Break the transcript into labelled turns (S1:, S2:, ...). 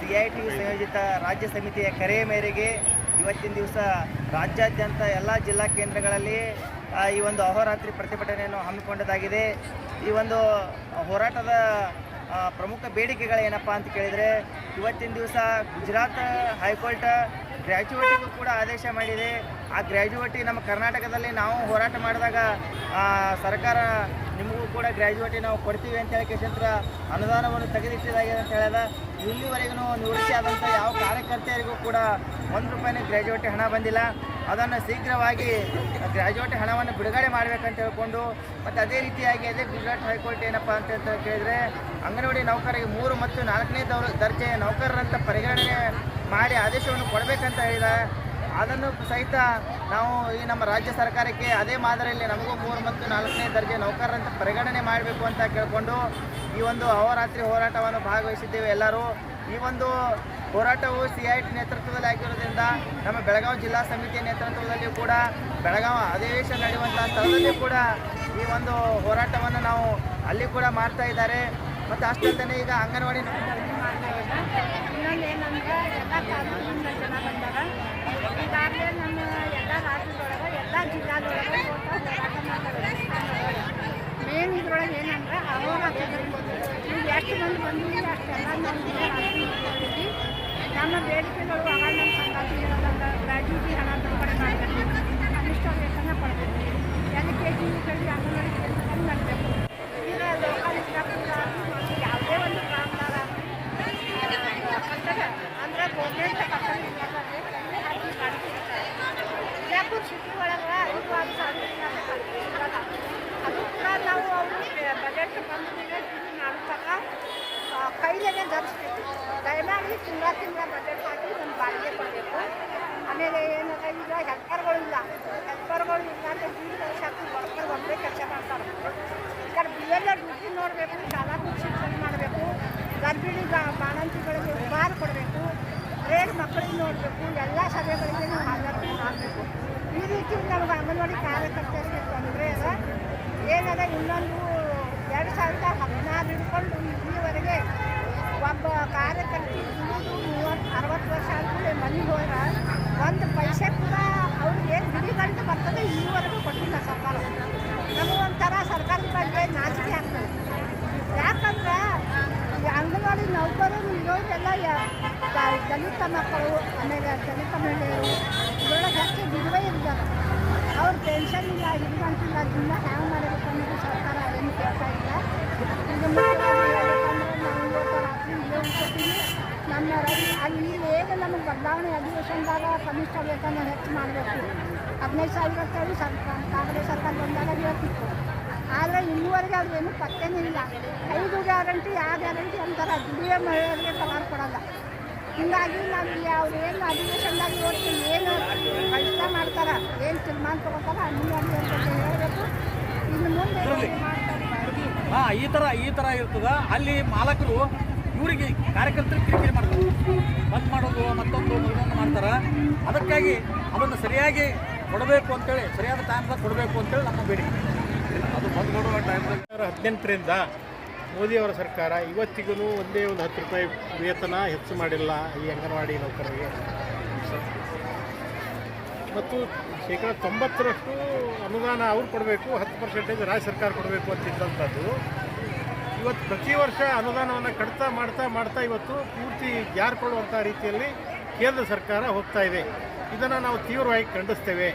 S1: CITU ಸಂಯೋಜಿತ ರಾಜ್ಯ ಸಮಿತಿಯ ಕರೆಯ ಮೇರೆಗೆ ಇವತ್ತಿನ ದಿವಸ ರಾಜ್ಯಾದ್ಯಂತ ಎಲ್ಲ ಜಿಲ್ಲಾ ಕೇಂದ್ರಗಳಲ್ಲಿ ಈ ಒಂದು ಅಹೋರಾತ್ರಿ ಪ್ರತಿಭಟನೆಯನ್ನು ಹಮ್ಮಿಕೊಂಡದಾಗಿದೆ. ಈ ಒಂದು ಹೋರಾಟದ ಪ್ರಮುಖ ಬೇಡಿಕೆಗಳೇನಪ್ಪ ಅಂತ ಕೇಳಿದರೆ, ಇವತ್ತಿನ ದಿವಸ ಗುಜರಾತ್ ಹೈಕೋರ್ಟ್ ಗ್ರ್ಯಾಜುಯೇಟಿಗೂ ಕೂಡ ಆದೇಶ ಮಾಡಿದೆ. ಆ ಗ್ರ್ಯಾಜುಯೇಟಿ ನಮ್ಮ ಕರ್ನಾಟಕದಲ್ಲಿ ನಾವು ಹೋರಾಟ ಮಾಡಿದಾಗ ಸರ್ಕಾರ ನಿಮಗೂ ಕೂಡ ಗ್ರ್ಯಾಜುಯೇಟಿ ನಾವು ಕೊಡ್ತೀವಿ ಅಂತ ಹೇಳಿ ಕೇಶಂತ್ರ ಅನುದಾನವನ್ನು ತೆಗೆದಿಟ್ಟಿದ್ದಾಗಿದೆ ಅಂತ ಹೇಳಿದ. ಇಲ್ಲಿವರೆಗೂ ನಿವೃತ್ತಿ ಆದಂಥ ಯಾವ ಕಾರ್ಯಕರ್ತೆಯರಿಗೂ ಕೂಡ ₹1 ಗ್ರ್ಯಾಜುಯೇಟಿ ಹಣ ಬಂದಿಲ್ಲ. ಅದನ್ನು ಶೀಘ್ರವಾಗಿ ಗ್ರ್ಯಾಜುಯೇಟಿ ಹಣವನ್ನು ಬಿಡುಗಡೆ ಮಾಡಬೇಕಂತ ಹೇಳ್ಕೊಂಡು, ಮತ್ತು ಅದೇ ರೀತಿಯಾಗಿ ಅದೇ ಗುಜರಾತ್ ಹೈಕೋರ್ಟ್ ಏನಪ್ಪ ಅಂತ ಕೇಳಿದರೆ, ಅಂಗನವಾಡಿ ನೌಕರರಿಗೆ 3 ಮತ್ತು 4ನೇ ದರ್ಜೆ ನೌಕರರಂತ ಪರಿಗಣನೆ ಮಾಡಿ ಆದೇಶವನ್ನು ಕೊಡಬೇಕಂತ ಹೇಳಿದ. ಅದನ್ನು ಸಹಿತ ನಾವು ಈ ನಮ್ಮ ರಾಜ್ಯ ಸರ್ಕಾರಕ್ಕೆ ಅದೇ ಮಾದರಿಯಲ್ಲಿ ನಮಗೂ 3 ಮತ್ತು 4ನೇ ದರ್ಜೆ ನೌಕರರಂತ ಪರಿಗಣನೆ ಮಾಡಬೇಕು ಅಂತ ಕೇಳಿಕೊಂಡು ಈ ಒಂದು ಅಹೋರಾತ್ರಿ ಹೋರಾಟವನ್ನು ಭಾಗವಹಿಸಿದ್ದೇವೆ ಎಲ್ಲರೂ. ಈ ಒಂದು ಹೋರಾಟವು CIT ನೇತೃತ್ವದಲ್ಲಿ ಆಗಿರೋದ್ರಿಂದ ನಮ್ಮ ಬೆಳಗಾವಿ ಜಿಲ್ಲಾ ಸಮಿತಿಯ ನೇತೃತ್ವದಲ್ಲಿ ಕೂಡ ಬೆಳಗಾವಿ ಅಧಿವೇಶನ ನಡೆಯುವಂಥ ಸ್ಥಳದಲ್ಲಿ ಕೂಡ ಈ ಒಂದು ಹೋರಾಟವನ್ನು ನಾವು ಅಲ್ಲಿ ಕೂಡ ಮಾಡ್ತಾ ಇದ್ದಾರೆ. ಮತ್ತು ಅಷ್ಟೊಂದೇ ಈಗ ಅಂಗನವಾಡಿ
S2: ಈಗಾಗಲೇ ನಮ್ಮ ಎಲ್ಲ ರಾಜ್ಯದೊಳಗೆ ಎಲ್ಲ ಜಿಲ್ಲಾದೊಳಗೆ ಹೋರಾಟ ಮಾಡ್ತಾರೆ. ಮೇನ್ ಇದ್ರೊಳಗೆ ಏನಂದ್ರೆ ಅಹೋರಾತ್ರಿ ಈಗ ಎಷ್ಟು ಮಂದಿ ಬಂದಿದ್ದೀವಿ ಅಷ್ಟೆಲ್ಲ ನಮ್ಮ ಬೇಡಿಕೆಗಳು ಆಗ ನಮ್ಮ ಸಂಗಾತಿಗಳಲ್ಲ ಗ್ರ್ಯಾಜುಯಿಟಿ ಹಣ ಬಿಡುಗಡೆ ಮಾಡಬೇಕು, ಕನಿಷ್ಠ ವೇತನ ಕೊಡಬೇಕು, LKG ಅಂಗನವಾಡಿ ಕೆಲಸ ಮಾಡಬೇಕು. ಈಗ ಲೋಕಲ್ ಯಾವುದೇ ಒಂದು ಕಾಮಗಾರ ಕಟ್ಟಡ ಅಂದರೆ ಗೋರ್ಮೆಂಟ್ ಕಟ್ಟಡ ಬಿಜಾಪುರ ಸಿಟಿ ಒಳಗೆ 5,000 ಅದು ಕೂಡ ನಾವು ಅವರು ಬಜೆಟ್ ಬಂದ ಮೇಲೆ ಮಾಡ್ತಾಗ ಕೈಲೇ ಧರಿಸ್ಬೇಕು. ದಯಮಾಡಿ ತಿಂಗಳ ಬಜೆಟ್ ಹಾಕಿ ನಮ್ಮ ಬಾಡಿಗೆ ಕೊಡಬೇಕು. ಆಮೇಲೆ ಏನದ ಈಗ ಹೆಲ್ಪರ್ಗಳು ಇಲ್ಲ ಅಂತ ಈ ವರ್ಷಕ್ಕೆ ವರ್ಕರ್ ಒಂದೇ ಕೆಲಸ ಮಾಡ್ತಾರೆ. ಈ ಕಡೆ BLA ಡ್ಯೂಟಿ ನೋಡಬೇಕು, ಶಾಲಾ ಶಿಕ್ಷಣ ಮಾಡಬೇಕು, ಗರ್ಭಿಣಿ ಬಾಣಂತಿಗಳಿಗೆ ಉಪಹಾರ ಕೊಡಬೇಕು, ರೇಡ್ ಮಕ್ಕಳಿಗೆ ನೋಡಬೇಕು, ಎಲ್ಲ ಸಭೆಗಳಿಗೆ ನಾವು ಹಾಜರಾಗಬೇಕು. ಈ ರೀತಿ ನಮ್ಗೆ ಅಂಗನವಾಡಿ ಕಾರ್ಯಕರ್ತರಿಗೆ ತೊಂದರೆ ಅದ. ಏನದ ಇನ್ನೊಂದು 2016 ಹಿಡ್ಕೊಂಡು ಇಲ್ಲಿವರೆಗೆ ಒಬ್ಬ ಕಾರ್ಯಕರ್ತಿ 60 ವರ್ಷ ಆದಮೇಲೆ ಮನೆಗೆ ಹೋದ್ರೆ ಒಂದು ಪೈಸೆ ಕೂಡ ಅವ್ರಿಗೆ ಏನು ಬಿಡಿಗಂಟು ಬರ್ತದೆ ಇಲ್ಲಿವರೆಗೂ ಕೊಟ್ಟಿಲ್ಲ ಸರ್ಕಾರ. ನಮಗೊಂಥರ ಸರ್ಕಾರದ ಬಗ್ಗೆ ನಾಚಿಕೆ ಆಗ್ತದೆ. ಯಾಕಂದ್ರೆ ಈ ಅಂಗನವಾಡಿ ನೌಕರರು ಇರೋರೆಲ್ಲ ದಲಿತ ಮಕ್ಕಳು, ಆಮೇಲೆ ದಲಿತ ಮಹಿಳೆಯರು ಇದರೊಳಗೆ ಹೆಚ್ಚು ಬಿಡುವೆ ಇರ್ತಾರೆ. ಅವ್ರ ಪೆನ್ಷನ್ ಇಲ್ಲ, ಹಿಡಿಗಂಟಿಲ್ಲ, ಜೀವನ ಹ್ಯಾಂಗ್ ಮಾಡಬೇಕು ಅನ್ನೋದು ಸರ್ಕಾರ ಏನು ಕೇಳ್ತಾ ಇಲ್ಲ. ಈಗ ಮುಖ್ಯವಾಗಿ ಹೇಳ್ಬೇಕಂದ್ರೆ ನಾವು ಇವತ್ತು ರಾತ್ರಿ ಇಲ್ಲೇ ಉಳ್ಕೊತೀವಿ. ನಮ್ಮ ಅಲ್ಲಿ ಏನು ನಮಗೆ ಬದಲಾವಣೆ ಅಧಿವೇಶನದಾಗ ಕನಿಷ್ಠ ವೇತನ ಹೆಚ್ಚು ಮಾಡಬೇಕು. 15,000 ಅಂತೇಳಿ ಕಾಂಗ್ರೆಸ್ ಸರ್ಕಾರ ಬಂದಾಗ ಹೇಳ್ತಿತ್ತು. ಆದರೆ ಇನ್ನೂವರೆಗೆ ಅವ್ರು ಏನೂ ಪತ್ತೇನೂ ಇಲ್ಲ. 5 ಗ್ಯಾರಂಟಿ ಆ ಗ್ಯಾರಂಟಿ ಅಂತಾರೆ, ದುಡಿಯೋ ಮಹಿಳೆಯರಿಗೆ ಪಗಾರ ಕೊಡೋಲ್ಲ. ಹೀಗಾಗಿ ನಮಗೆ ಅವ್ರು ಏನು ಅಧಿವೇಶನದಾಗ ಇವತ್ತು ಏನು ಕೆಲಸ ಮಾಡ್ತಾರೆ, ಏನು ತೀರ್ಮಾನ ತೊಗೋತಾರೆ ಅಂಗನವಾಡಿ ಅಂತ ಹೇಳಬೇಕು. ಇನ್ನು ಮುಂದೆ
S3: ಈ ಥರ ಇರ್ತದ. ಅಲ್ಲಿ ಮಾಲಕರು ಇವರಿಗೆ ಕಾರ್ಯಕರ್ತರಿಗೆ ಕಿರಿಕಿರಿ ಮಾಡ್ತಾರೆ, ಬಂದ್ ಮಾಡೋದು ಮತ್ತೊಂದು ಮಾಡ್ತಾರೆ. ಅದಕ್ಕಾಗಿ ಅದನ್ನು ಸರಿಯಾಗಿ ಕೊಡಬೇಕು ಅಂತೇಳಿ, ಸರಿಯಾದ ಟೈಮ್ದಾಗ ಕೊಡಬೇಕು ಅಂತೇಳಿ ನಮ್ಮ ಬೇಡಿಕೆ.
S4: ಅದು ಬಂದ್ ಮಾಡುವ ಟೈಮ್ದಾಗ 2018ರಿಂದ ಮೋದಿಯವರ ಸರ್ಕಾರ ಇವತ್ತಿಗೂ ಒಂದೇ ಒಂದು ₹10 ವೇತನ ಹೆಚ್ಚು ಮಾಡಿಲ್ಲ ಈ ಅಂಗನವಾಡಿ ನೌಕರರಿಗೆ. ಮತ್ತು ಶೇಕಡ 90ರಷ್ಟು ಅನುದಾನ ಅವ್ರು ಕೊಡಬೇಕು, 10% ರಾಜ್ಯ ಸರ್ಕಾರ ಕೊಡಬೇಕು ಅಂತಿದ್ದಂಥದ್ದು ಇವತ್ತು ಪ್ರತಿ ವರ್ಷ ಅನುದಾನವನ್ನು ಕಡಿತ ಮಾಡ್ತಾ ಇವತ್ತು ಪೂರ್ತಿ ಜಾರಿಕೊಳ್ಳುವಂಥ ರೀತಿಯಲ್ಲಿ ಕೇಂದ್ರ ಸರ್ಕಾರ ಹೋಗ್ತಾ ಇದೆ. ಇದನ್ನು ನಾವು ತೀವ್ರವಾಗಿ ಖಂಡಿಸ್ತೇವೆ.